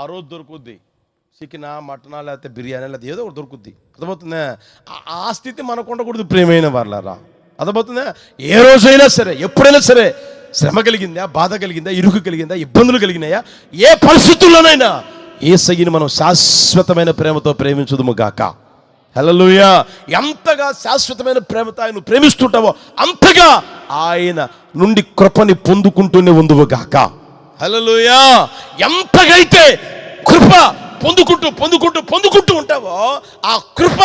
ఆ రోజు దొరుకుద్ది. చికెనా, మటనా, లేకపోతే బిర్యానీ, లేకపోతే ఏదో ఒకటి దొరుకుద్ది. అర్థమవుతుందా? ఆ స్థితి మనకు ఉండకూడదు ప్రియమైన వాళ్ళారా. అర్థమవుతుందా? ఏ రోజైనా సరే, ఎప్పుడైనా సరే, శ్రమ కలిగిందా, బాధ కలిగిందా, ఇరుకు కలిగిందా, ఇబ్బందులు కలిగినాయా, ఏ పరిస్థితుల్లోనైనా యేసయ్యని మనం శాశ్వతమైన ప్రేమతో ప్రేమించుదుము గాక. హల్లెలూయా. ఎంతగా శాశ్వతమైన ప్రేమతో ఆయన ప్రేమిస్తుంటావో అంతగా ఆయన నుండి కృపని పొందుకుంటూనే ఉందువు గాక. హల్లెలూయా. ఎంతగైతే కృప పొందుకుంటూ పొందుకుంటూ పొందుకుంటూ ఉంటావో ఆ కృప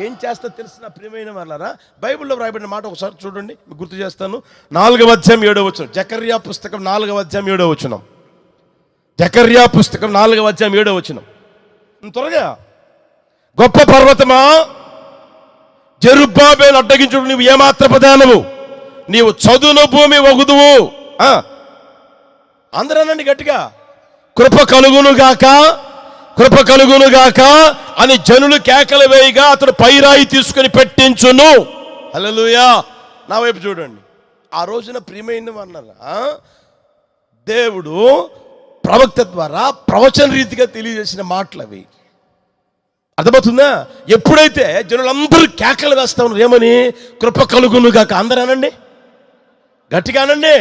ఏం చేస్తా తెలిసిన ప్రియమైన వాళ్ళారా, బైబిల్లో వ్రాయబడిన మాట ఒకసారి చూడండి, మీకు గుర్తు చేస్తాను. 4వ అధ్యాయం 7వ వచనం, జకర్యా పుస్తకం 4వ అధ్యాయం 7వ వచనం. జకర్యా పుస్తకం 4వ అధ్యాయం 7వ వచనం. త్వరగా. గొప్ప పర్వతమా, జెరుబ్బాబేలు అడ్డగించుడు నీవు ఏమాత్ర ప్రధానము, నీవు చదును భూమి వగుదువు. అందరనండి గట్టిగా, కృప కలుగునుగాక, కృప కలుగునుగాక అని జనులు కేకలు వేయగా అతడు పైరాయి తీసుకుని పెట్టించును. హల్లెలూయా. నా వైపు చూడండి. ఆ రోజున ప్రియమైన వాళ్ళారా, దేవుడు ప్రవక్త ద్వారా ప్రవచన రీతిగా తెలియజేసిన మాటలు అవి. అర్థమవుతుందా? ఎప్పుడైతే జనులందరూ కేకలు వేస్తా ఉన్నారు ఏమని, కృప కలుగునుగాక. అందరూ అనండి, గట్టిగా అనండి.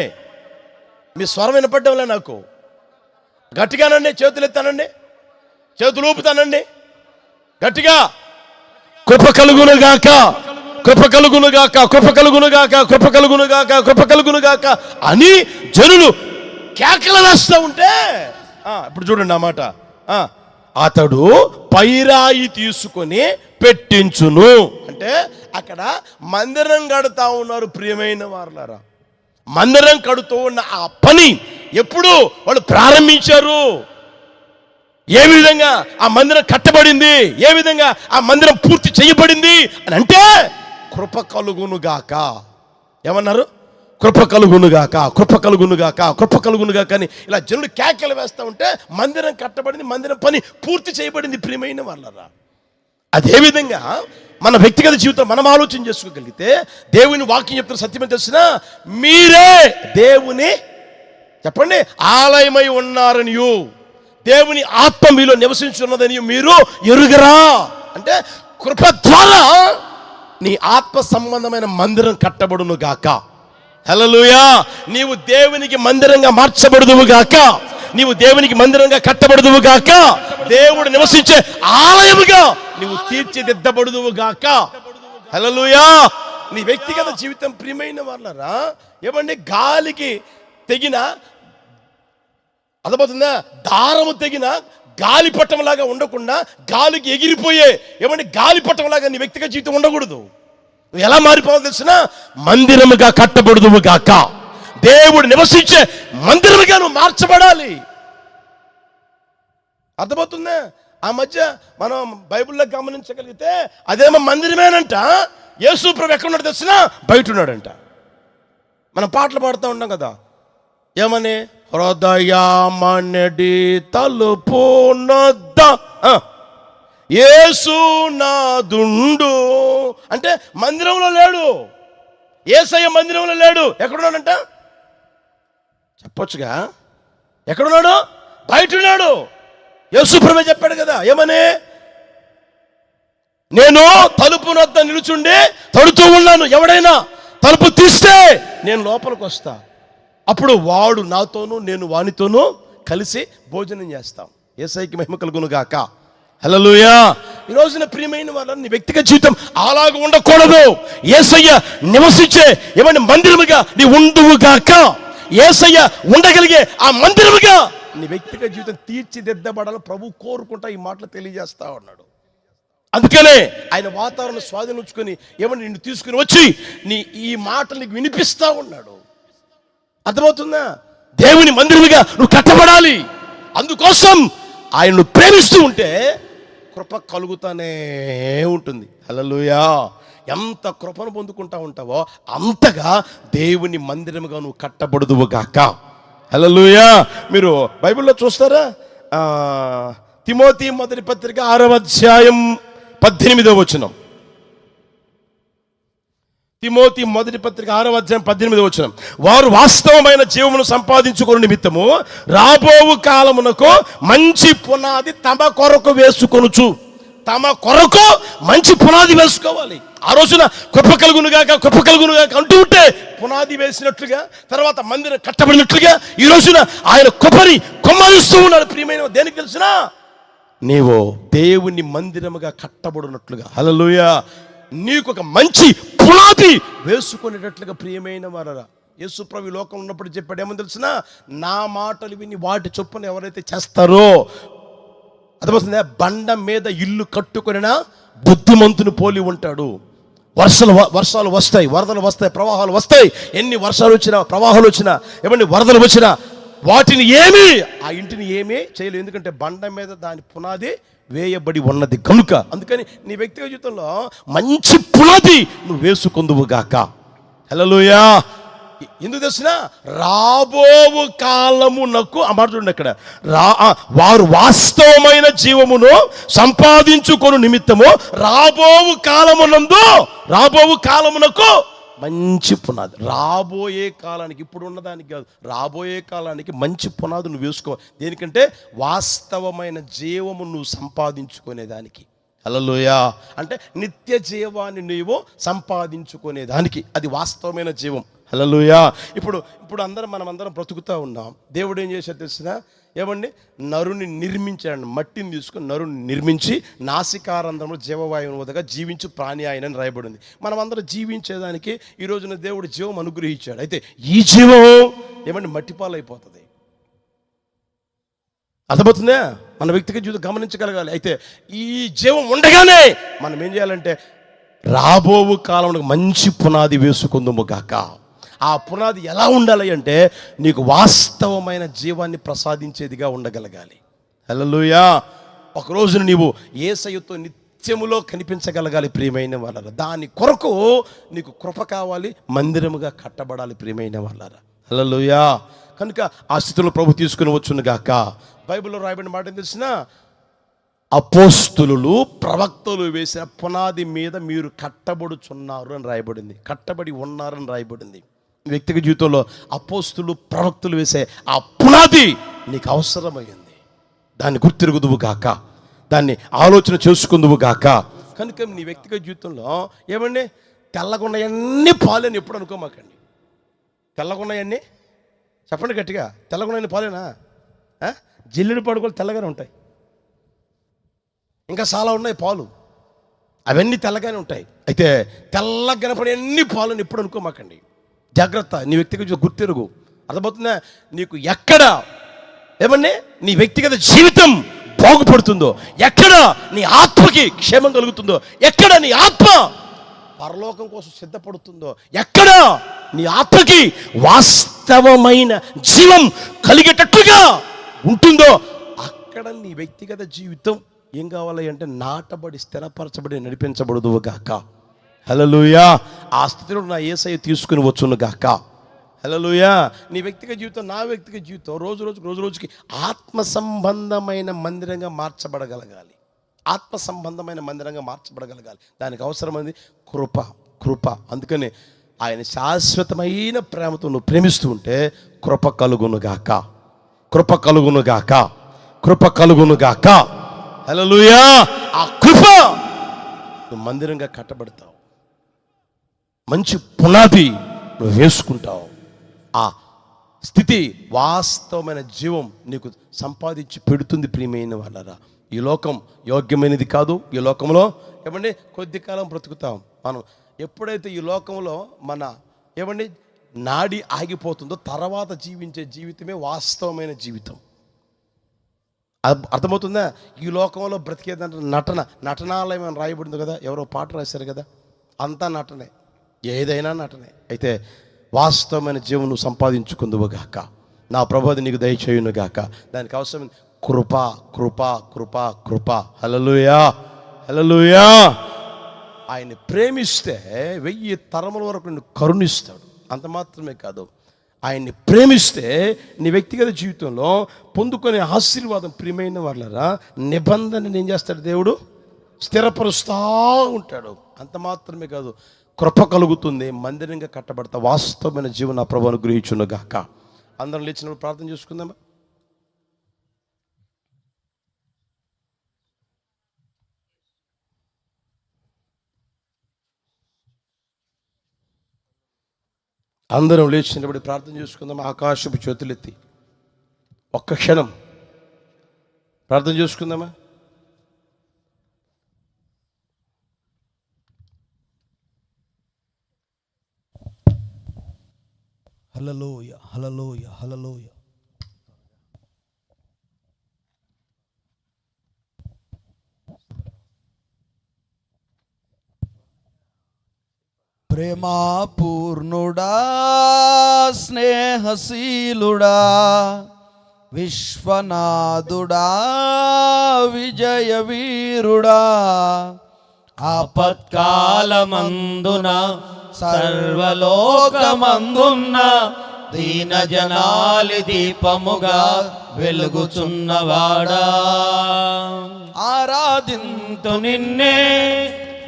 మీ స్వరం వినపడ్డంలే నాకు. గట్టిగానండి, చేతులు ఎత్తానండి, చేతులు ఊపుతానండి గట్టిగా. కృప కలుగునుగాక, కృప కలుగునుగాక, కృప కలుగునుగాక, కృప కలుగునుగాక, కృప కలుగునుగాక అని జనులు కేకలు వేస్తూ ఉంటే ఇప్పుడు చూడండి ఆ మాట. అతడు పైరాయి తీసుకొని పెట్టించును అంటే అక్కడ మందిరం కడుతా ఉన్నారు ప్రియమైన వారులారా. మందిరం కడుతూ ఉన్న ఆ పని ఎప్పుడు వాళ్ళు ప్రారంభించారు, ఏ విధంగా ఆ మందిరం కట్టబడింది, ఏ విధంగా ఆ మందిరం పూర్తి చేయబడింది అని అంటే కృప కలుగునుగాక. ఏమన్నారు? కృప కలుగునుగాక, కృప కలుగునుగాక, కృప కలుగునుగాక అని ఇలా జనులు కేకలు వేస్తూ ఉంటే మందిరం కట్టబడింది, మందిరం పని పూర్తి చేయబడింది ప్రియమైన వాళ్ళరా. అదేవిధంగా మన వ్యక్తిగత జీవితం మనం ఆలోచన చేసుకోగలిగితే దేవుని వాక్యం చెప్తున్న సత్యమే తెలిసిన మీరే దేవుని చెప్పండి ఆలయమై ఉన్నారనియు, దేవుని ఆత్మ మీలో నివసించున్నదని మీరు ఎరుగరా. అంటే కృప ద్వారా నీ ఆత్మ సంబంధమైన మందిరం కట్టబడును గాక. హల్లెలూయా. నీవు దేవునికి మందిరంగా మార్చబడుదువు గాక, నీవు దేవునికి మందిరంగా కట్టబడుదువు గాక, దేవుడు నివసించే ఆలయముగా నీవు తీర్చిదిద్దబడుదువు గాక. హల్లెలూయా. నీ వ్యక్తిగత జీవితం ప్రియమైన వాళ్ళరా ఏమండి, గాలికి తెగిన అర్థమవుతుందా, దారము తెగిన గాలిపటంలాగా ఉండకుండా గాలికి ఎగిరిపోయే ఏమంటే గాలిపటంలాగా నీ వ్యక్తిగత జీవితం ఉండకూడదు. నువ్వు ఎలా మారిపోవాలి తెలిసిన, మందిరముగా కట్టబడుదువు గాక, దేవుడు నివసించే మందిరముగా నువ్వు మార్చబడాలి. అర్థమవుతుందా? ఆ మధ్య మనం బైబిల్లో గమనించగలిగితే అదేమో మందిరమేనంట, యేసు ప్రభు ఎక్కడున్నాడు తెలిసిన, బయట ఉన్నాడంట. మనం పాటలు పాడుతూ ఉంటాం కదా, ఏమని, హృదయమనడి తలుపు నొద్ద యేసు నాదుండు అంటే మందిరంలో లేడు, యేసయ్య మందిరంలో లేడు. ఎక్కడున్నాడంట చెప్పొచ్చుగా, ఎక్కడున్నాడు? బయట ఉన్నాడు. యేసు ప్రభు చెప్పాడు కదా, ఏమని, నేను తలుపు నొద్ద నిలుచుండి తడుతూ ఉన్నాను, ఎవడైనా తలుపు తీస్తే నేను లోపలికి వస్తా, అప్పుడు వాడు నాతోనూ నేను వానితోనూ కలిసి భోజనం చేస్తాం. యేసయ్యకి మహిమ కలుగును గాక. హల్లెలూయా. ఈ రోజున ప్రియమైన వాళ్ళని నీ వ్యక్తిగత జీవితం అలాగ ఉండకూడదు. యేసయ్య నివసించే ఏమైనా మందిరముగా నీ ఉండువు గాక. యేసయ్య ఉండగలిగే ఆ మందిరముగా నీ వ్యక్తిగత జీవితం తీర్చిదిద్దబడాలని ప్రభు కోరుకుంటా ఈ మాటలు తెలియజేస్తా ఉన్నాడు. అందుకనే ఆయన వాతావరణ స్వాధీనం ఉంచుకొని ఏమన్నా నిన్ను తీసుకుని వచ్చి ఈ మాటలు నీకు వినిపిస్తా ఉన్నాడు. అర్థమవుతుందా? దేవుని మందిరముగా నువ్వు కట్టబడాలి. అందుకోసం ఆయన్ను ప్రేమిస్తూ ఉంటే కృప కలుగుతానే ఉంటుంది. హల్లెలూయా. ఎంత కృపను పొందుకుంటా ఉంటావో అంతగా దేవుని మందిరముగా నువ్వు కట్టబడుదువు గాక. హల్లెలూయా. మీరు బైబిల్లో చూస్తారా, తిమోతి మొదటి పత్రిక 6వ అధ్యాయం 18వ వచనం. తిమోతి మొదటి పత్రిక 6:18 వారు వాస్తవమైన జీవమును సంపాదించుకుని నిమిత్తము రాబోవు కాలమునకు మంచి పునాది తమ కొరకు వేసుకొనుచు. తమ కొరకు మంచి పునాది వేసుకోవాలి. ఆ రోజున కృప కలుగునుగాక అంటూ ఉంటే పునాది వేసినట్లుగా, తర్వాత మందిరం కట్టబడినట్లుగా ఈ రోజున ఆయన కొబ్బరి కొమ్మరిస్తూ ఉన్నాడు. ప్రియమైన దేనికి తెలిసినా నీవు దేవుని మందిరముగా కట్టబడినట్లుగా, హల్లెలూయా, నీకు ఒక మంచి పునాది వేసుకునేటట్లుగా. ప్రియమైన వారరా, యేసు ప్రభు లోకం ఉన్నప్పుడు చెప్పాడు ఏమని తెలిసినా, నా మాటలు విని వాటి చొప్పున ఎవరైతే చేస్తారో, అర్థమవుతుందా, బండ మీద ఇల్లు కట్టుకుని బుద్ధిమంతుని పోలి ఉంటాడు. వర్షాలు వస్తాయి, వరదలు వస్తాయి, ప్రవాహాలు వస్తాయి. ఎన్ని వర్షాలు వచ్చినా, ప్రవాహాలు వచ్చినా, ఏమన్నా వరదలు వచ్చినా వాటిని ఆ ఇంటిని ఏమీ చేయలేదు. ఎందుకంటే బండ మీద దాని పునాది వేయబడి ఉన్నది కనుక. అందుకని నీ వ్యక్తిగత జీవితంలో మంచి పునాది నువ్వు వేసుకుందువు గాక. హల్లెలూయా. ఎందుకు తెలిసిన, రాబోవు కాలమునకు ఆ మాట చూడండి అక్కడ, వారు వాస్తవమైన జీవమును సంపాదించుకొను నిమిత్తము రాబోవు కాలమునకు మంచి పునాది. రాబోయే కాలానికి, ఇప్పుడు ఉన్నదానికి కాదు, రాబోయే కాలానికి మంచి పునాది నువ్వు వేసుకో. దేనికంటే వాస్తవమైన జీవము నువ్వు సంపాదించుకునేదానికి. హల్లెలూయా. అంటే నిత్య జీవాన్ని నీవు సంపాదించుకునేదానికి, అది వాస్తవమైన జీవం. హల్లెలూయా. ఇప్పుడు మనమందరం బ్రతుకుతూ ఉన్నాం. దేవుడు ఏం చేశాడు తెలిసిన, ఏమండి, నరుని నిర్మించాడు. మట్టిని తీసుకుని నరుని నిర్మించి నాసికారంధ్రంలో జీవవాయువును వదగా జీవించు ప్రాణి ఆయనని రాయబడింది. మనమందరం జీవించేదానికి ఈ రోజున దేవుడు జీవం అనుగ్రహించాడు. అయితే ఈ జీవం ఏమండి మట్టిపాలైపోతుంది. అర్థమవుతుందా? మన వ్యక్తిగత జీవితం గమనించగలగాలి. అయితే ఈ జీవం ఉండగానే మనం ఏం చేయాలంటే రాబోవు కాలంలో మంచి పునాది వేసుకుందుము గాక. ఆ పునాది ఎలా ఉండాలి అంటే నీకు వాస్తవమైన జీవాన్ని ప్రసాదించేదిగా ఉండగలగాలి. హల్లెలూయా. ఒకరోజు నీవు యేసయ్యతో నిత్యములో కనిపించగలగాలి. ప్రియమైన వాళ్ళారా, దాని కొరకు నీకు కృప కావాలి, మందిరముగా కట్టబడాలి. ప్రియమైన వాళ్ళారా, హల్లెలూయా. కనుక ఆ స్థితిలో ప్రభు తీసుకుని వచ్చును గాక. బైబిల్లో రాయబడిన మాట ఏం తెలిసిన, అపోస్తులు ప్రవక్తలు వేసిన పునాది మీద మీరు కట్టబడుచున్నారు అని రాయబడింది, కట్టబడి ఉన్నారని రాయబడింది. వ్యక్తిగత జీవితంలో అపోస్తులు ప్రవక్తలు వేసే ఆ పునాది నీకు అవసరమైంది. దాన్ని గుర్తిరుగుదువు గాక, దాన్ని ఆలోచన చేసుకుందువు గాక. కనుక నీ వ్యక్తిగత జీవితంలో ఏమండి, తెల్లగున్నయన్నీ పాలని ఎప్పుడు అనుకోమాకండి. తెల్లగున్నయన్నీ చెప్పండి గట్టిగా, తెల్లగున్నయన్ని పాలేనా? జిల్లుడు పడుకోలు తెల్లగానే ఉంటాయి, ఇంకా చాలా ఉన్నాయి పాలు, అవన్నీ తెల్లగానే ఉంటాయి. అయితే తెల్లగా కనపడే అన్ని పాలను ఎప్పుడు అనుకోమాకండి. జాగ్రత్త, నీ వ్యక్తిగత గుర్తిరుగు. అర్థమవుతుందా? నీకు ఎక్కడ ఏమన్నా నీ వ్యక్తిగత జీవితం బాగుపడుతుందో, ఎక్కడ నీ ఆత్మకి క్షేమం కలుగుతుందో, ఎక్కడ నీ ఆత్మ పరలోకం కోసం సిద్ధపడుతుందో, ఎక్కడ నీ ఆత్మకి వాస్తవమైన జీవం కలిగేటట్లుగా ఉంటుందో, అక్కడ నీ వ్యక్తిగత జీవితం ఏం కావాలి అంటే నాటబడి స్థిరపరచబడి నడిపించబడదువు గాక. హల్లెలూయా. ఆ స్థితిలో నా యేసయ్య తీసుకుని వచ్చును గాక. హల్లెలూయా. నీ వ్యక్తిగత జీవితం, నా వ్యక్తిగత జీవితం రోజు రోజుకి ఆత్మ సంబంధమైన మందిరంగా మార్చబడగలగాలి. ఆత్మ సంబంధమైన మందిరంగా మార్చబడగలగాలి. దానికి అవసరమైంది కృప. అందుకని ఆయన శాశ్వతమైన ప్రేమతో నువ్వు ప్రేమిస్తూ ఉంటే కృప కలుగును గాక. హల్లెలూయా. ఆ కృప నువ్వు మందిరంగా కట్టబడతావు, మంచి పునాది నువ్వు వేసుకుంటావు. ఆ స్థితి వాస్తవమైన జీవం నీకు సంపాదించి పెడుతుంది. ప్రియమైన వాళ్ళరా, ఈ లోకం యోగ్యమైనది కాదు. ఈ లోకంలో ఏమండి కొద్ది కాలం బ్రతుకుతాం మనం. ఎప్పుడైతే ఈ లోకంలో మన ఏమండి నాడి ఆగిపోతుందో తర్వాత జీవించే జీవితమే వాస్తవమైన జీవితం. అర్థమవుతుందా? ఈ లోకంలో బ్రతికేదంటే నటనాలయం అని రాయబడింది కదా, ఎవరో పాట రాశారు కదా, అంతా నటనే, ఏదైనా నటనే. అయితే వాస్తవమైన జీవం నువ్వు సంపాదించుకుందువు గాక. నా ప్రభువు నీకు దయచేయును గాక. దానికి అవసరమైన కృప. హల్లెలూయా. ఆయన ప్రేమిస్తే 1000 తరముల వరకు నిన్ను కరుణిస్తాడు. అంత మాత్రమే కాదు, ఆయన్ని ప్రేమిస్తే నీ వ్యక్తిగత జీవితంలో పొందుకునే ఆశీర్వాదం, ప్రియమైన వాళ్ళరా, నిబంధనని ఏం చేస్తాడు దేవుడు? స్థిరపరుస్తూ ఉంటాడు. అంత మాత్రమే కాదు, కృప కలుగుతుంది, మందిరంగా కట్టబడతా వాస్తవమైన జీవన ప్రభు అనుగ్రహించును గాక. అందరం లేచినప్పుడు ప్రార్థన చేసుకుందామా? అందరం లేచినప్పుడు ప్రార్థన చేసుకుందాం. ఆకాశపు చేతులెత్తి ఒక్క క్షణం ప్రార్థన చేసుకుందామా? హల్లెలూయా, హల్లెలూయా, హల్లెలూయా. ప్రేమాపూర్ణుడా, స్నేహశీలుడా, విశ్వనాథుడా, విజయవీరుడా, ఆపత్కాలమందున సర్వలోకమందున్న దీన జనాలి దీపముగా వెలుగుచున్నవాడా, ఆరాధింతు నిన్నే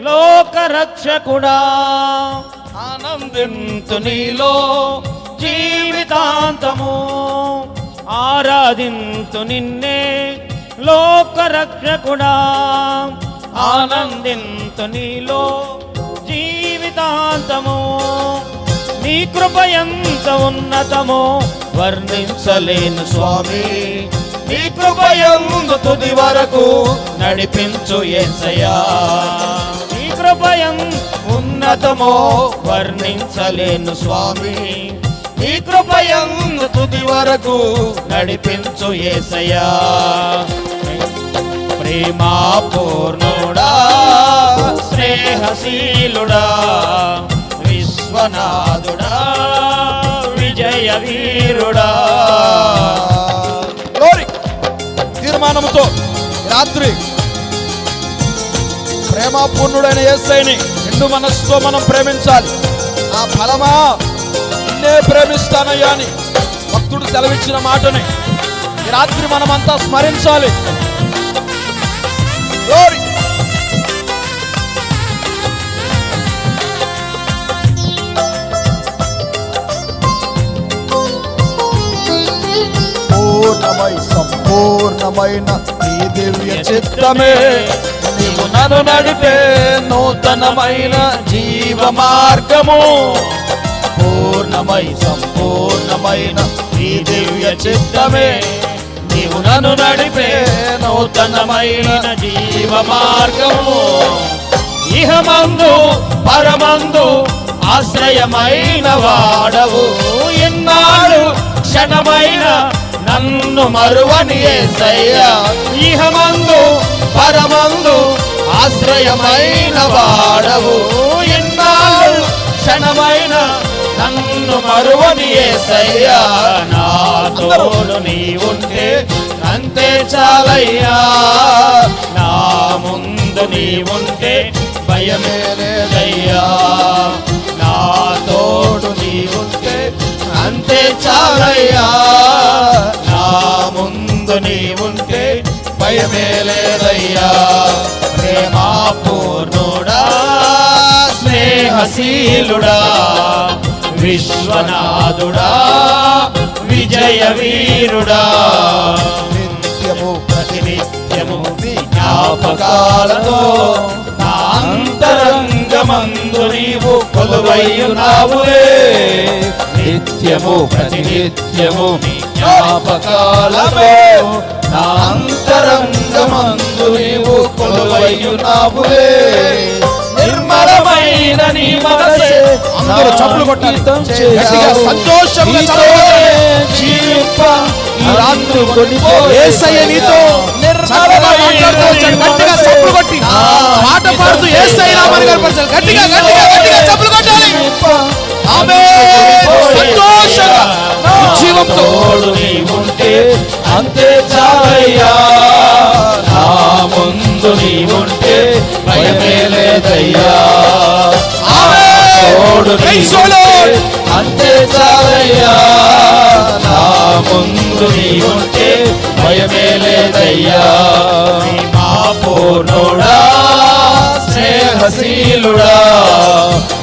లోకరక్షకుడా, ఆనందింతు నీలో జీవితాంతము, ఆరాధింతు నిన్నే లోకరక్షకుడా, ఆనందింతు నీలో జీవితాంతము. నీ కృప ఎంత ఉన్నతమో వర్ణించలేను స్వామి, నీ కృప యందు తుది వరకు నడిపించు యేసయ్యా. నీ కృప ఎంత ఉన్నతమో వర్ణించలేను స్వామి, నీ కృప యందు తుది వరకు నడిపించు యేసయ్యా. ప్రేమాపూర్ణుడా, స్నేహశీలుడా, విశ్వనాథుడా, విజయవీరుడా. తీర్మానముతో రాత్రి ప్రేమాపూర్ణుడైన యేసయ్యని నిండు మనస్సుతో మనం ప్రేమించాలి. ఆ ఫలమా నిన్నే ప్రేమిస్తానయ్యా అని భక్తుడు సెలవిచ్చిన మాటని ఈ రాత్రి మనమంతా స్మరించాలి. పూర్ణమై సంపూర్ణమైన నీ దివ్య చిత్తమే నీవు నన్ను నడిపే నూతనమైన జీవ మార్గము. పూర్ణమై సంపూర్ణమైన నీ దివ్య చిత్తమే నీవు నన్ను నడిపే నూతనమైన జీవ మార్గము. ఇహమందు పరమందు ఆశ్రయమైన వాడవు, ఎన్నాడు క్షణమైన నన్ను మరువని యేసయ్యా. ఇహమందు పరమందు ఆశ్రయమైన వాడవు, ఎన్నాడు క్షణమైన నన్ను మరువని యేసయ్యా. నా తోడు నీ ఉంటే అంతే చాలయ్యా, నా ముందు నీ ఉంటే భయమే లేదయ్యా. నా తోడు నీ ఉంటే అంతే చాలయ్యా, నా ముందు నీ ఉంటే భయమే లేదయ్యా. ప్రేమాపూర్ణుడా, స్నేహశీలుడా, విశ్వనాథుడా, విజయవీరుడా, నిత్యము ప్రతినిత్యము జ్ఞాపకాలతో నా అంతరంగమందు నీవు కొలువైయున్నావులే. నిత్యము ప్రతినిత్యము జ్ఞాపకాలతో నా అంతరంగమందు నీవు కొలువైయున్నావులే. నిర్మలమైన నీ మనసే అందరూ చప్పులు కొట్టి సంతోషంగా జీవింప ఈ రాత్రి యేసయ్య నీతో గట్టిగా చప్పులు కొట్టి పాట పాడుతూ యేసయ్య నామమును కనపరచాలి. గట్టిగా గట్టిగా గట్టిగా చప్పులు కొట్టాలి. ఆమేన్. సంతోషంగా జీవంతో నీ ఉంటే అంతే చాలయ్యా, నా ముందు నీ ఉంటే భయమే లేదయ్యా. తోడు నీ ఉంటే అంతే చాలయ్యా, నా ముందు నీ ఉంటే భయమే లేదయ్యా. ప్రేమాపూర్ణుడా, స్నేహశీలుడా, విజయశీలుడా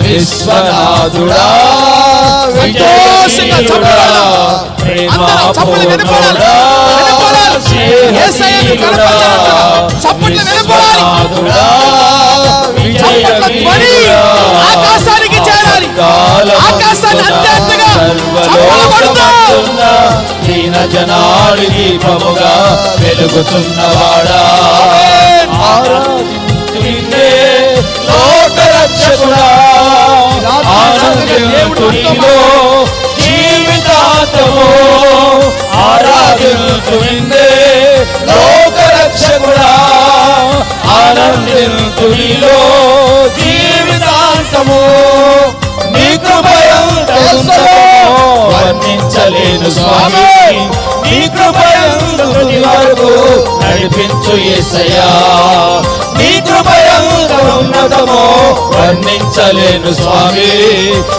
విశ్వనాథుడా సంతోషంగా చప్పట్లు. అందరం చప్పట్లు వినపడాలి. యేసయ్యను కనపరచాలి. చప్పట్లు వినపడాలి. చప్పట్ల ధ్వని ఆకాశానికి చేరాలి. ఆకాశాన్ని అంతేంతగా చప్పట్లు కొడతాం. దీన జనాలు దీపముగా వెలుగుతున్నవాడా ఆరాధించునే లోకరక్షకుడా ఆనందించునిలో జీవితాంతము ఆరాధించునే లోకరక్షకుడా ఆనందించునిలో జీవితాంతము నీ కృపయంతము వర్ణించలేను స్వామి నీ కృపయందు వరకు నడిపించు యేసయ్యా నీ కృపయందు ఉన్నతమో వర్ణించలేను స్వామి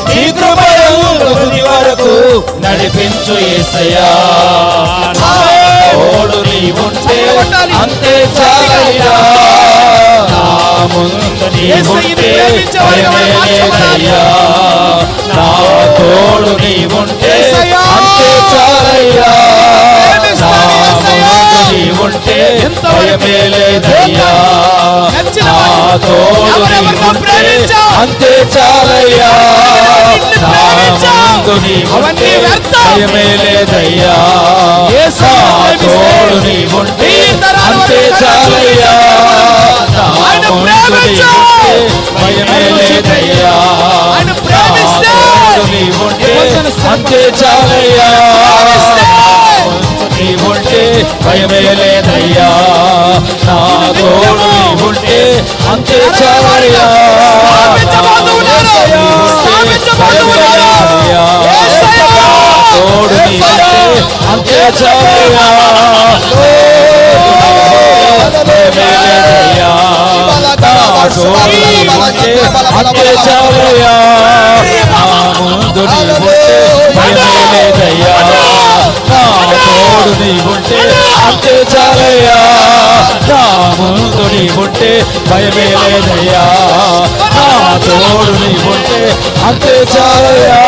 నీ కృపయందు వరకు నడిపించు యేసయ్యా తోడు నీవుంటే అంతే చాలయ్యా నా ముందు నీవుంటే భయమే లేదయ్యా నా తోడు నీవుంటే అంతే చాలయ్యా నా ముందు నీవుంటే భయమే లేదయ్యా నా తోడు నీవుంటే అంతే చాలయ్యా నా ముందు నీవుంటే భయమే లేదయ్యా నా తోడు నీవుంటే అంతే చాలయ్యా నా ముందు నీవుంటే భయమే లేదయ్యా నా తోడు నీవుంటే అంతే చాలయ్యా నీవుంటే భయమే లేదయ్యా నా తోడు నీవుంటే అంతే చాలయ్యా తోడు నీవుంటే అంతే చాలయ్యా భయమే లేదయ్యా నా తోడు నీవుంటే అంతే చాలయ్యా నా ముందు నీవుంటే భయమే లేదయ్యా నా తోడు నీవుంటే అంతే చాలయ్యా నా ముందు నీవుంటే భయమే లేదయ్యా నా తోడు నీవుంటే అంతే చాలయ్యా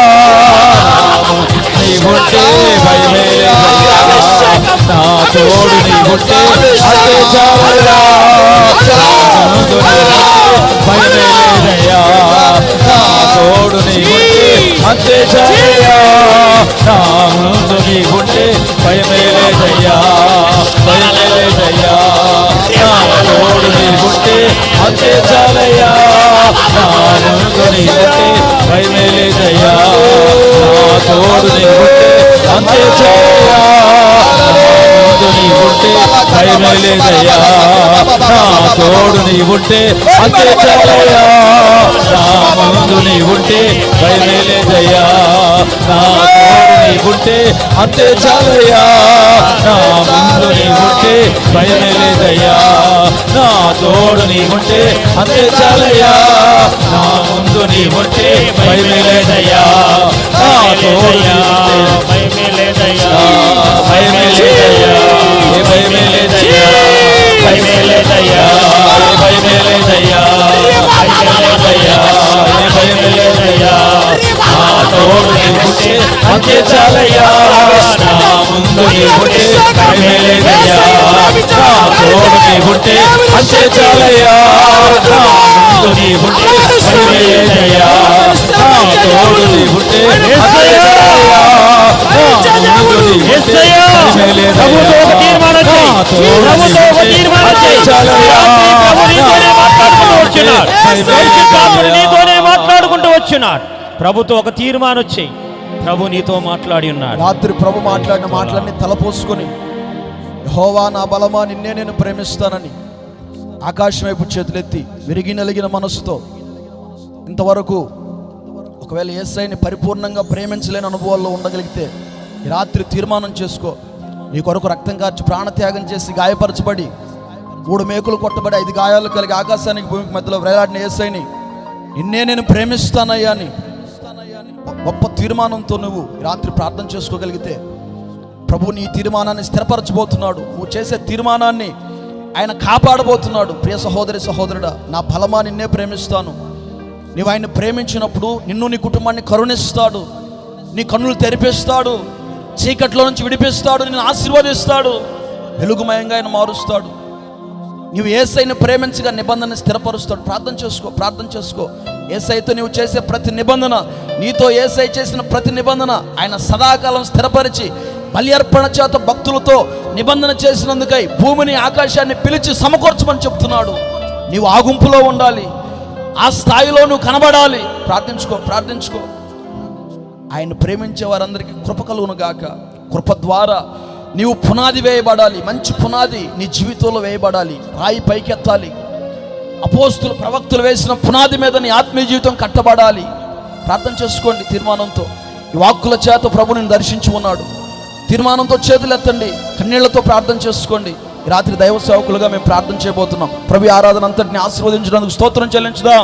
నీవుంటే భయమే లేదయ్యా నా తోడు నీవుంటే అంతే చాలయ్యా నా ముందు నీవుంటే భయమే లేదయ్యా నా తోడు నీవుంటే అంతే చాలయ్యా నా ముందు నీవుంటే భయమే లేదయ్యా భయమే లేదయ్యా నా తోడు నీవుంటే అంతే చాలయ్యా నా ముందు నీవుంటే భయమే లేదయ్యా నా తోడు నీవుంటే అంతే చాలయ్యా ముందు నీవుంటే భయమే లేదయ్యా నా తోడు నీవుంటే అంతే చాలయ్యా నా ముందు నీవుంటే భయమే లేదయ్యా నా తోడు నీవుంటే అంతే చాలయ్యా నా ముందు నీవుంటే భయమే లేదయ్యా నా తోడు నీవుంటే అంతే చాలయ్యా నా ముందు నీవుంటే భయమే లేదయ్యా నా తోడు నీవుంటే భయమే లేదయ్యా భయమే లేదయ్యా భయమే లేదయ్యా భయమే లేదయ్యా భయమే లేదయ్యా భయమే లేదయ్యా భయమే లేదయ్యా నా తోడు నీవుంటే అంతే చాలయ్యా నా ముందు నీవుంటే భయమే లేదయ్యా నా తోడు నీవుంటే అంతే చాలయ్యా నా ముందు నీవుంటే భయమే లేదయ్యా నా తోడు నీవుంటే అంతే చాలయ్యా నా ముందు నీవుంటే భయమే లేదయ్యా నా తోడు నీవుంటే అంతే చాలయ్యా నీతోనే మాట్లాడుకుంటూ వచ్చినాడు. ప్రభుతో ఒక తీర్మానం చేయి. ప్రభు నీతో మాట్లాడి ఉన్నాడు. రాత్రి ప్రభు మాట్లాడిన మాటలన్నీ తలపోసుకొని యెహోవా నా బలమా నిన్నే నేను ప్రేమిస్తానని ఆకాశం వైపు చేతులెత్తి విరిగి నలిగిన మనసుతో ఇంతవరకు ఒకవేళ యేసయ్యని పరిపూర్ణంగా ప్రేమించలేని అనుభవాల్లో ఉండగలిగితే ఈ రాత్రి తీర్మానం చేసుకో. నీ కొరకు రక్తం కార్చి ప్రాణత్యాగం చేసి గాయపరచబడి 3 మేకులు కొట్టబడి 5 గాయాలు కలిగి ఆకాశానికి భూమికి మధ్యలో వేలాడిన యేసయ్యని నిన్నే నేను ప్రేమిస్తానయ్యా అని గొప్ప తీర్మానంతో నువ్వు రాత్రి ప్రార్థన చేసుకోగలిగితే ప్రభు నీ తీర్మానాన్ని స్థిరపరచబోతున్నాడు. నువ్వు చేసే తీర్మానాన్ని ఆయన కాపాడబోతున్నాడు. ప్రియ సహోదరి సహోదరుడా, నా బలమా నిన్నే ప్రేమిస్తాను. నీవు ఆయన ప్రేమించినప్పుడు నిన్ను నీ కుటుంబాన్ని కరుణిస్తాడు, నీ కన్నులు తెరిపిస్తాడు, చీకట్లో నుంచి విడిపిస్తాడు, నిన్ను ఆశీర్వదిస్తాడు, వెలుగుమయంగా ఆయన మారుస్తాడు. నీవు యేసయ్యను ప్రేమించగా నిబంధన స్థిరపరుస్తాడు. ప్రార్థన చేసుకో. యేసయ్యతో నీవు చేసే ప్రతి నిబంధన, నీతో యేసయ్య చేసిన ప్రతి నిబంధన ఆయన సదాకాలం స్థిరపరిచి బలి అర్పణ చేత భక్తులతో నిబంధన చేసినందుకై భూమిని ఆకాశాన్ని పిలిచి సమకూర్చమని చెప్తున్నాడు. నీవు ఆ గుంపులో ఉండాలి, ఆ స్థాయిలో నువ్వు కనబడాలి. ప్రార్థించుకో. ఆయన ప్రేమించే వారందరికీ కృప కలుగును గాక. కృప ద్వారా నీవు పునాది వేయబడాలి, మంచి పునాది నీ జీవితంలో వేయబడాలి. రాయి పైకెత్తాలి. అపోస్తులు ప్రవక్తలు వేసిన పునాది మీద నీ ఆత్మీయ జీవితం కట్టబడాలి. ప్రార్థన చేసుకోండి తీర్మానంతో. ఈ వాక్కుల చేత ప్రభుని దర్శించి ఉన్నాడు. తీర్మానంతో చేతులు ఎత్తండి, కన్నీళ్లతో ప్రార్థన చేసుకోండి. ఈ రాత్రి దైవ సేవకులుగా మేము ప్రార్థన చేయబోతున్నాం. ప్రభు ఆరాధన అంతటిని ఆశీర్వదించడానికి స్తోత్రం చెల్లించుదాం.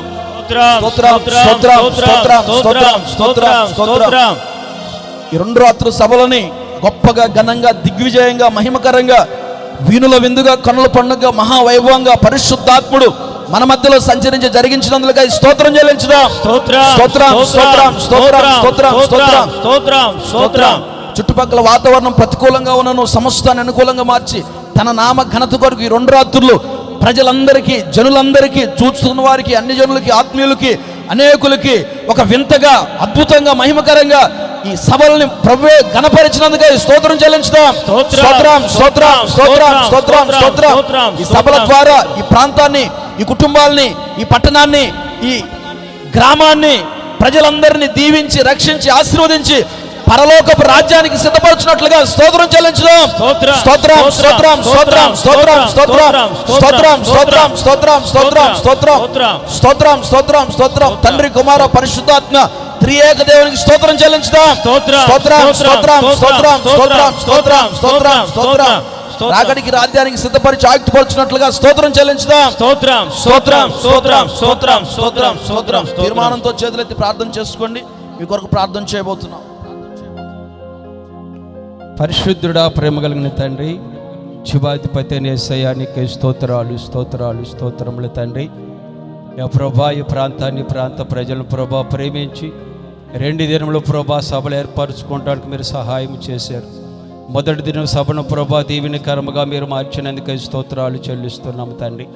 ఈ 2 రాత్రుల సభలని గొప్పగా, ఘనంగా, దిగ్విజయంగా, మహిమకరంగా, వీణుల విందుగా, కన్నుల పండుగ, మహావైభవంగా పరిశుద్ధాత్ముడు మన మధ్యలో సంచరించి జరిగించినందులుగా స్తోత్రం చెల్లించుదాం. చుట్టుపక్కల వాతావరణం ప్రతికూలంగా ఉన్నను సమస్తాన్ని అనుకూలంగా మార్చి తన నామ ఘనత కొరకు ఈ 2 రాత్రులు ప్రజలందరికీ, జనులందరికీ, చూస్తున్న వారికి, అన్ని జనులకి, ఆత్మీయులకి, అనేకులకి ఒక వింతగా, అద్భుతంగా, మహిమకరంగా ఈ సభల్ని ప్రభువే ఘనపరిచినందుకే స్తోత్రం చెల్లించుదాం. ఈ సభల ద్వారా ఈ ప్రాంతాన్ని, ఈ కుటుంబాలని, ఈ పట్టణాన్ని, ఈ గ్రామాన్ని, ప్రజలందరినీ దీవించి, రక్షించి, ఆశీర్వదించి పరలోకపు రాజ్యానికి సిద్ధపరచినట్లుగా స్తోత్రం చెల్లించుదాం. స్తోత్రం. తండ్రి, కుమార, పరిశుద్ధాత్మ త్రియేక దేవునికి స్తోత్రం చెల్లించుదాం. రాగడికి రాజ్యానికి సిద్ధపరిచి ఆయుక్తపరచినట్లుగా స్తోత్రం చెల్లించుదాం. తీర్మానంతో చేతులెత్తి ప్రార్థన చేసుకోండి. మీ కొరకు ప్రార్థన చేయబోతున్నాం. పరిశుద్ధుడా, ప్రేమ కలిగిన తండ్రి, శుభాధిపతి యేసయ్యా, నీకే స్తోత్రములు తండ్రి. యా ప్రభా, ఈ ప్రాంతాన్ని, ప్రాంత ప్రజలను ప్రభా ప్రేమించి 2 దినములు ప్రభా సభలు ఏర్పరచుకోవడానికి మీరు సహాయం చేశారు. మొదటి దినం సభను ప్రభా దీవెనకరముగా మీరు మార్చినందుకే స్తోత్రాలు చెల్లిస్తున్నాము తండ్రి.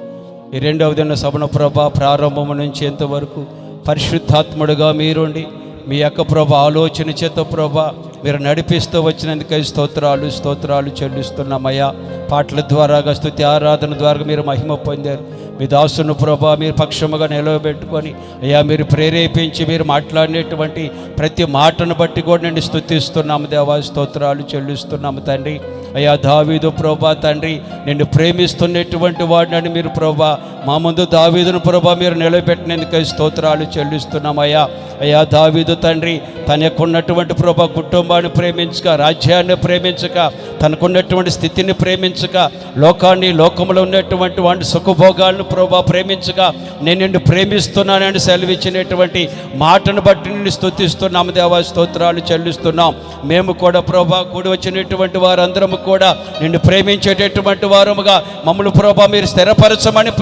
ఈ 2వ దిన సభను ప్రభా ప్రారంభం నుంచి ఎంతవరకు పరిశుద్ధాత్ముడుగా మీరుండి మీ యొక్క ప్రభా ఆలోచన చేత ప్రభా మీరు నడిపిస్తూ వచ్చినందుకే స్తోత్రాలు చెల్లిస్తున్నామయ్యా. పాటల ద్వారా, స్తుతి ఆరాధన ద్వారా మీరు మహిమ పొందారు. మీ దాసును ప్రభా మీరు పక్షముగా నిలవబెట్టుకొని అయ్యా మీరు ప్రేరేపించి మీరు మాట్లాడినటువంటి ప్రతి మాటను బట్టి కూడా నేను స్తుతిస్తున్నాము దేవా. స్తోత్రాలు చెల్లిస్తున్నాము తండ్రి. అయ్యా దావీదు ప్రభా తండ్రి, నిన్ను ప్రేమిస్తున్నటువంటి వాడిని మీరు ప్రభా మా ముందు దావీదును ప్రభా మీరు నిలబెట్టినందుకే స్తోత్రాలు చెల్లిస్తున్నామయ్యా. అయ్యా దావీదు తండ్రి తనకున్నటువంటి ప్రభా కుటుంబాన్ని ప్రేమించక, రాజ్యాన్ని ప్రేమించక, తనకున్నటువంటి స్థితిని ప్రేమించక, లోకాన్ని, లోకంలో ఉన్నటువంటి వాడి సుఖభోగాలను ప్రభా ప్రేమించక, నేను నిన్ను ప్రేమిస్తున్నానని సెలవిచ్చినటువంటి మాటను బట్టి నిన్ను స్తుతిస్తున్నాము దేవా. స్తోత్రాలు చెల్లిస్తున్నాం. మేము కూడా ప్రభా కూడి వచ్చినటువంటి వారందరము కూడా నిన్ను ప్రేమించేటటువంటి వారముగా మమ్మల్ని ప్రభా మీరు స్థిరపరచమని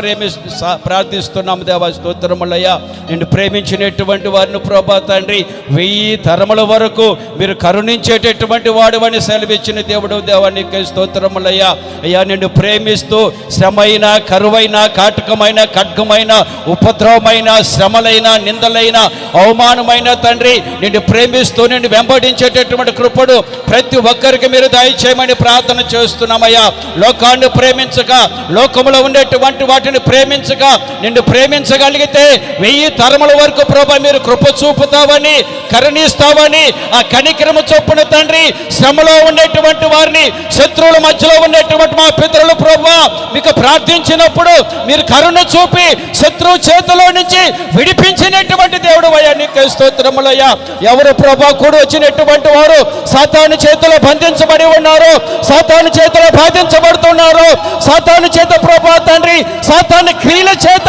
ప్రార్థిస్తున్నాము దేవా. స్తోత్రములయ్యా. నిన్ను ప్రేమించినటువంటి వారిని ప్రభా తండ్రి 1000 తరముల వరకు మీరు కరుణించేటటువంటి వాడు అని సెలవిచ్చిన దేవుడు దేవా, నీకే స్తోత్రములయ్యా. అయ్యా నిన్ను ప్రేమిస్తూ శ్రమైన, కరువైన, కాటకమైన, ఖడ్గమైన, ఉపద్రవమైన, శ్రమలైన, నిందలైన, అవమానమైన తండ్రి నిన్ను ప్రేమిస్తూ నిన్ను వెంబడించేటటువంటి కృపడు ప్రతి ఒక్కరికి మీరు దయచేయమని ప్రార్థన చేస్తున్నామయ్యా. లోకాన్ని ప్రేమించక, లోకంలో ఉండేటువంటి వాటిని ప్రేమించక, నిన్ను ప్రేమించగలిగితే 1000 తరముల వరకు ప్రభా మీరు కృప చూపుతావని, కరుణిస్తావని, ఆ కనికరమ చొప్పున తండ్రి శ్రమలో ఉండేటువంటి వారిని, శత్రువుల మధ్యలో ఉండేటువంటి మా పితరులు ప్రభా మీకు ప్రార్థించినప్పుడు మీరు కరుణ చూపి శత్రువు చేతిలో నుంచి విడిపించినటువంటి దేవుడు అయ్యా, నీకే స్తోత్రములయ్యా. ఎవరు ప్రభా కూడి వచ్చినటువంటి వారు సాతాను చేతిలో బంధించబడి ఉన్నారు, సాతాను చేతిలో బాధించబడుతున్నారు, సాతాను చేత ప్రభా తండ్రి సాతాను క్రియల చేత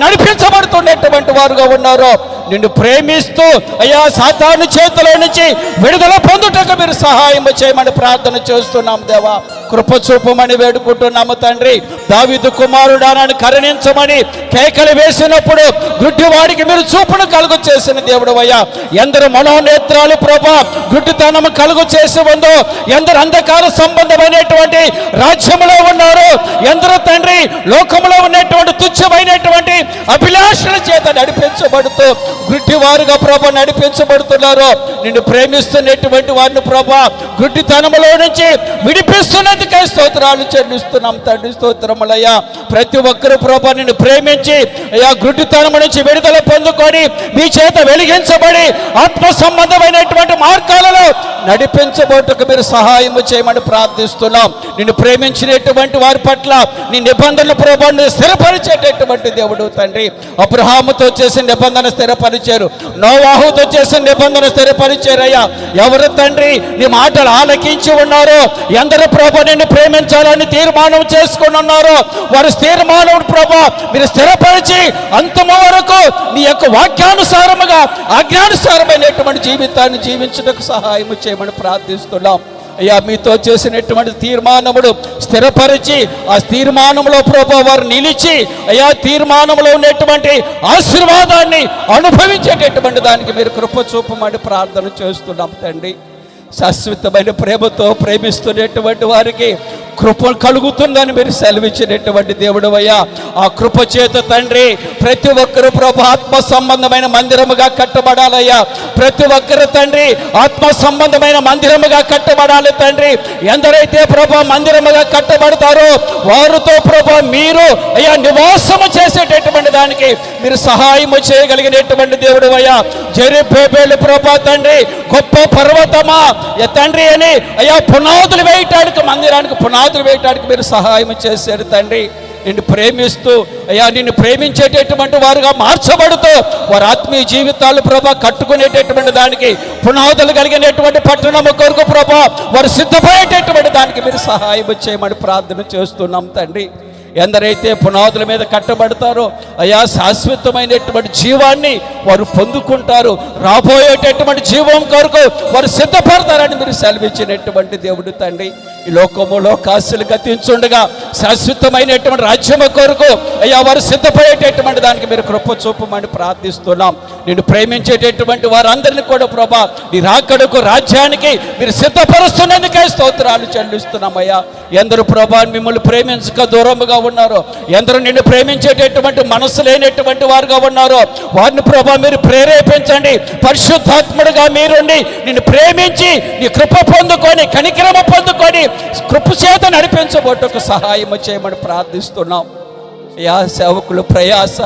నడిపించబడుతున్నటువంటి వారుగా ఉన్నారు. నిన్ను ప్రేమిస్తూ అయ్యా సాతాను చేతిలో నుంచి విడుదల పొందుటకు మీరు సహాయం చేయమని ప్రార్థన చేస్తున్నాం దేవా. కృప చూపమని వేడుకుంటున్నాము తండ్రి. దావీదు కుమారుడా నన్ను కరుణించమని కేకలు వేసినప్పుడు గుడ్డివాడికి మీరు చూపును కలుగు చేసిన దేవుడు అయ్యా. ఎందరు మనోనేత్రాలు ప్రభా గుడ్డితనం కలుగు చేసి ఉందో, ఎందరు అంధకార సంబంధమైనటువంటి రాజ్యంలో ఉన్నారు, ఎందరు తండ్రి లోకంలో ఉన్నటువంటి తుచ్చమైనటువంటి అభిలాషల చేత నడిపించబడుతూ గుడ్డివారుగా ప్రభా నడిపించబడుతున్నారు. నిన్ను ప్రేమిస్తున్నటువంటి వారిని ప్రభా గుడ్డితనంలో నుంచి విడిపిస్తున్నందుకే స్తోత్రాలు చెల్లిస్తున్నాం తండ్రి. స్తోత్రములయ్యా. ప్రతి ఒక్కరు ప్రభా నిన్ను ప్రేమించి అయ్యా గుడ్డితనం నుంచి విడుదల పొందుకొని మీ చేత వెలిగించబడి ఆత్మ సంబంధమైనటువంటి మార్గాలలో నడిపించబోటుకు మీరు సహాయము చేయమని ప్రార్థిస్తున్నాం. నిన్ను ప్రేమించినటువంటి వారి పట్ల నీ నిబంధనలు ప్రభా స్థిరపరిచేటటువంటి దేవుడు తండ్రి. అబ్రహాముతో చేసిన నిబంధన స్థిరపరిచారు, నోవాహుతో చేసిన నిబంధన స్థిరపరిచారయ్యా. ఎవరు తండ్రి నీ మాటలు ఆలకించి ఉన్నారో, ఎందరు ప్రభా నిన్ను ప్రేమించాలని తీర్మానం చేసుకుని ఉన్నారో వారి తీర్మానం ప్రభా మీరు స్థిరపరిచి అంతము వరకు నీ యొక్క వాక్యానుసారముగా ఆజ్ఞానుసారమైనటువంటి జీవితాన్ని జీవించడానికి సహాయం చేయమని ప్రార్థిస్తున్నాం. అయ్యా మీతో చేసినటువంటి తీర్మానముడు స్థిరపరిచి ఆ తీర్మానంలో ప్రభా వారు నిలిచి అయ్యా తీర్మానంలో ఉన్నటువంటి ఆశీర్వాదాన్ని అనుభవించేటటువంటి దానికి మీరు కృప చూపమని ప్రార్థన చేస్తున్నాం తండ్రి. శాశ్వతమైన ప్రేమతో ప్రేమిస్తున్నటువంటి వారికి కృప కలుగుతుందని మీరు సెలవిచ్చినటువంటి దేవుడు అయ్యా. ఆ కృప చేత తండ్రి ప్రతి ఒక్కరు ప్రభు ఆత్మ సంబంధమైన మందిరముగా కట్టబడాలయ్యా. ప్రతి ఒక్కరు తండ్రి ఆత్మ సంబంధమైన మందిరముగా కట్టబడాలి తండ్రి. ఎందరైతే ప్రభు మందిరముగా కట్టబడతారో వారితో ప్రభు మీరు అయ్యా నివాసము చేసేటటువంటి దానికి మీరు సహాయము చేయగలిగినటువంటి దేవుడు అయ్యా. జెరుబ్బేబెలు ప్రభు తండ్రి గొప్ప పర్వతమా తండ్రి అని అయ్యా పునాదులు వేయటానికి మందిరానికి పునాదులు వేయటానికి మీరు సహాయం చేశారు తండ్రి. నిన్ను ప్రేమిస్తూ అయ్యా నిన్ను ప్రేమించేటటువంటి వారుగా మార్చబడుతూ వారి ఆత్మీయ జీవితాలు ప్రభా కట్టుకునేటటువంటి దానికి పునాదులు కలిగినటువంటి పట్టణము కొరకు ప్రభా వారు సిద్ధపడేటటువంటి దానికి మీరు సహాయం చేయమని ప్రార్థన చేస్తున్నాం తండ్రి. ఎందరైతే పునాదుల మీద కట్టబడతారో అయ్యా శాశ్వతమైనటువంటి జీవాన్ని వారు పొందుకుంటారు. రాబోయేటటువంటి జీవం కొరకు వారు సిద్ధపడతారని మీరు సెలవిచ్చినటువంటి దేవుడు తండ్రి. ఈ లోకములో కాసులు గతించుండగా శాశ్వతమైనటువంటి రాజ్యము కొరకు అయ్యా వారు సిద్ధపడేటటువంటి దానికి మీరు కృప చూపమని ప్రార్థిస్తున్నాం. నిన్ను ప్రేమించేటటువంటి వారందరినీ కూడా ప్రభా నీ రాకడకు రాజ్యానికి మీరు సిద్ధపరుస్తున్నందుకే స్తోత్రాలు చెల్లిస్తున్నామయ్యా. ఎందరు ప్రభా మిమ్మల్ని ప్రేమించక దూరముగా ఉన్నారో, ఎందరూ నిన్ను ప్రేమించేటటువంటి మనస్సు లేనటువంటి వారుగా ఉన్నారో వారిని ప్రభా మీరు ప్రేరేపించండి. పరిశుద్ధాత్ముడుగా మీరుండి నిన్ను ప్రేమించి నీ కృప పొందుకొని కనికరమ పొందుకొని కృప చేత నడిపించబోటకు సహాయం చేయమని ప్రార్థిస్తున్నాం. యా సేవకులు ప్రయాస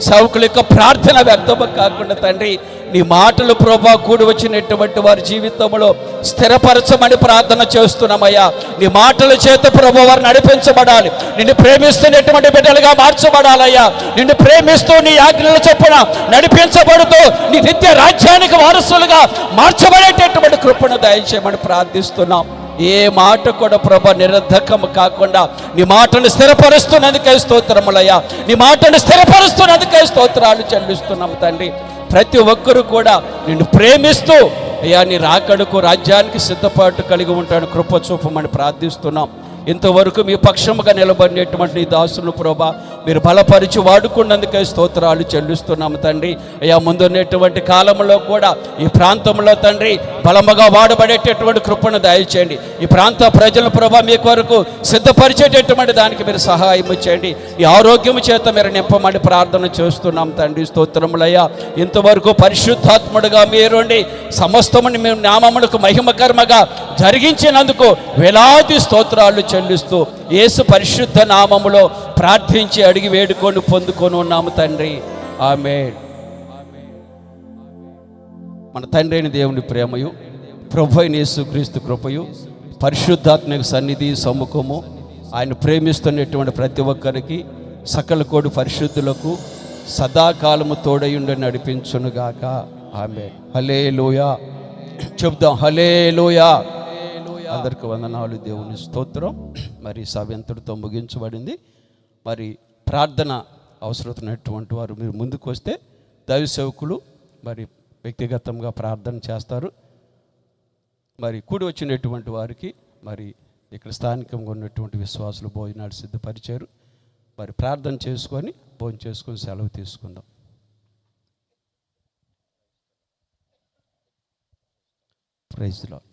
సేవకుల యొక్క ప్రార్థన వ్యర్థము కాకుండా తండ్రి నీ మాటలు ప్రభా కూడి వచ్చినటువంటి వారి జీవితంలో స్థిరపరచమని ప్రార్థన చేస్తున్నామయ్యా. నీ మాటల చేత ప్రభా వారు నడిపించబడాలి. నిన్ను ప్రేమిస్తున్నటువంటి బిడ్డలుగా మార్చబడాలయ్యా. నిన్ను ప్రేమిస్తూ నీ ఆజ్ఞల చొప్పున నడిపించబడుతూ నీ నిత్య రాజ్యానికి వారసులుగా మార్చబడేటటువంటి కృపను దయచేయమని ప్రార్థిస్తున్నాం. ఏ మాట కూడా ప్రభా నిరర్ధకము కాకుండా నీ మాటను స్థిరపరుస్తున్నందుకే స్తోత్రములయ్యా. నీ మాటను స్థిరపరుస్తున్నందుకే స్తోత్రాలు చెల్లిస్తున్నాము తండ్రి. ప్రతి ఒక్కరూ కూడా నిన్ను ప్రేమిస్తూ అయ్యా నీ రాకడకు రాజ్యానికి సిద్ధపాటు కలిగి ఉంటాను కృప చూపమని ప్రార్థిస్తున్నాం. ఇంతవరకు మీ పక్షముగా నిలబడినటువంటి నీ దాసులను ప్రభా మీరు బలపరిచి వాడుకున్నందుకే స్తోత్రాలు చెల్లిస్తున్నాము తండ్రి. అయ్యా ముందున్నటువంటి కాలంలో కూడా ఈ ప్రాంతంలో తండ్రి బలముగా వాడబడేటటువంటి కృపను దయచేయండి. ఈ ప్రాంత ప్రజలను ప్రభా మీ కొరకు సిద్ధపరిచేటటువంటి దానికి మీరు సహాయం చేయండి. ఈ ఆరోగ్యం చేత మీరు నింపమని ప్రార్థన చేస్తున్నాం తండ్రి. స్తోత్రములయ్యా. ఇంతవరకు పరిశుద్ధాత్ముడుగా మీరుండి సమస్తముని మేము నామమునకు మహిమకర్మగా జరిగించినందుకు వేలాది స్తోత్రాలు చెల్లిస్తూ యేసు పరిశుద్ధ నామములో ప్రార్థించి అడిగి వేడుకొని పొందుకొని ఉన్నాము తండ్రి. ఆమేన్. మన తండ్రి అయిన దేవుని ప్రేమయు ప్రభు అయిన యేసుక్రీస్తు కృపయు పరిశుద్ధాత్మక సన్నిధి సమ్ముఖము ఆయన ప్రేమిస్తున్నటువంటి ప్రతి ఒక్కరికి సకల కోడి పరిశుద్ధులకు సదాకాలము తోడయుండి నడిపించునుగాక. ఆమేన్. హల్లెలూయా. చెప్దాం హల్లెలూయా. అందరికి వందనాలు. దేవుని స్తోత్రం. మరి సభ ఎంతటితో ముగించబడింది. మరి ప్రార్థన అవసరమైనటువంటి వారు మీరు ముందుకు వస్తే దైవ సేవకులు మరి వ్యక్తిగతంగా ప్రార్థన చేస్తారు. మరి కూడి వచ్చినటువంటి వారికి మరి ఇక్కడ స్థానికంగా ఉన్నటువంటి విశ్వాసులు భోజనాలు సిద్ధపరిచారు. మరి ప్రార్థన చేసుకొని భోజనం చేసుకొని సెలవు తీసుకుందాం. Praise the lord.